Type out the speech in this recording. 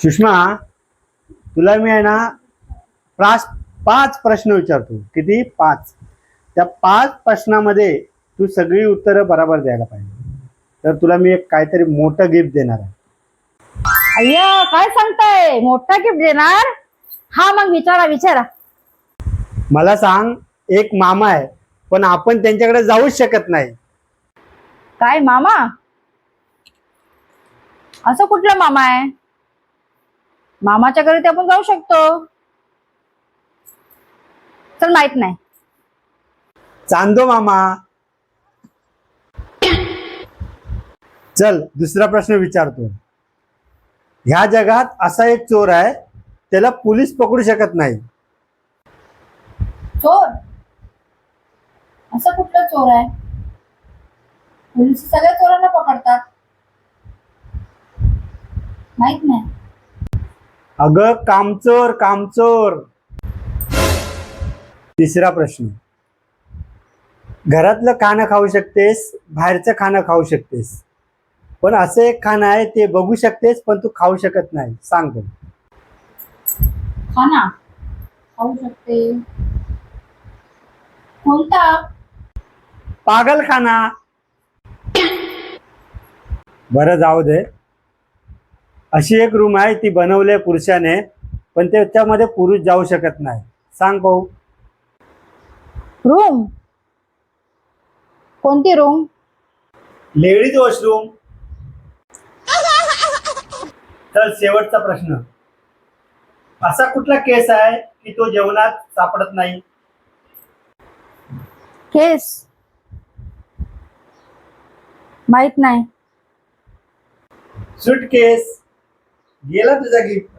सुषमा, तुला मी आहे ना पाच पाच प्रश्न विचारतो. किती? पाच. त्या पाच प्रश्नामध्ये तू सगळी उत्तरं बरोबर द्यायला पाहिजे. तर तुला मी एक काहीतरी मोठं गिफ्ट देणार आहे. अय्या, काय सांगताय? मोठा गिफ्ट देणार? हा, मग विचारा विचारा. मला सांग, एक मामा आहे पण आपण त्यांच्याकडे जाऊच शकत नाही. काय मामा? असं कुठला मामा आहे? मामाच्या घरी ते आपण जाऊ शकतो. चल, माहित नाही. चांदो मामा. चल, दुसरा प्रश्न विचारतो. ह्या जगात असा एक चोर आहे, त्याला पोलीस पकडू शकत नाही. चोर? असं कुठलं चोर आहे? पोलीस सगळ्या चोरांना पकडतात. माहित नाही. अगं, कामचोर कामचोर. तिसरा प्रश्न. घरातलं खाणं खाऊ शकतेस, बाहेरचं खाणं खाऊ शकतेस, पण असं एक खाणं आहे ते बघू शकतेस पण तू खाऊ शकत नाही. सांग बघ. खाना खाऊ शकते. कोणता? पागलखाना. बरं, जाऊ दे. अशी एक रूम आहे, ती बनवली पुरुषाने, पण त्याच्यामध्ये पुरुष जाऊ शकत नाही. सांग भाऊ. रूम? कोणती रूम? Ladies washroom. तर शेवटचा प्रश्न. असा कुठला केस आहे की तो जेवणात सापडत नाही? केस? माहित नाही. सुटकेस. गेला तुझा गिफ्ट.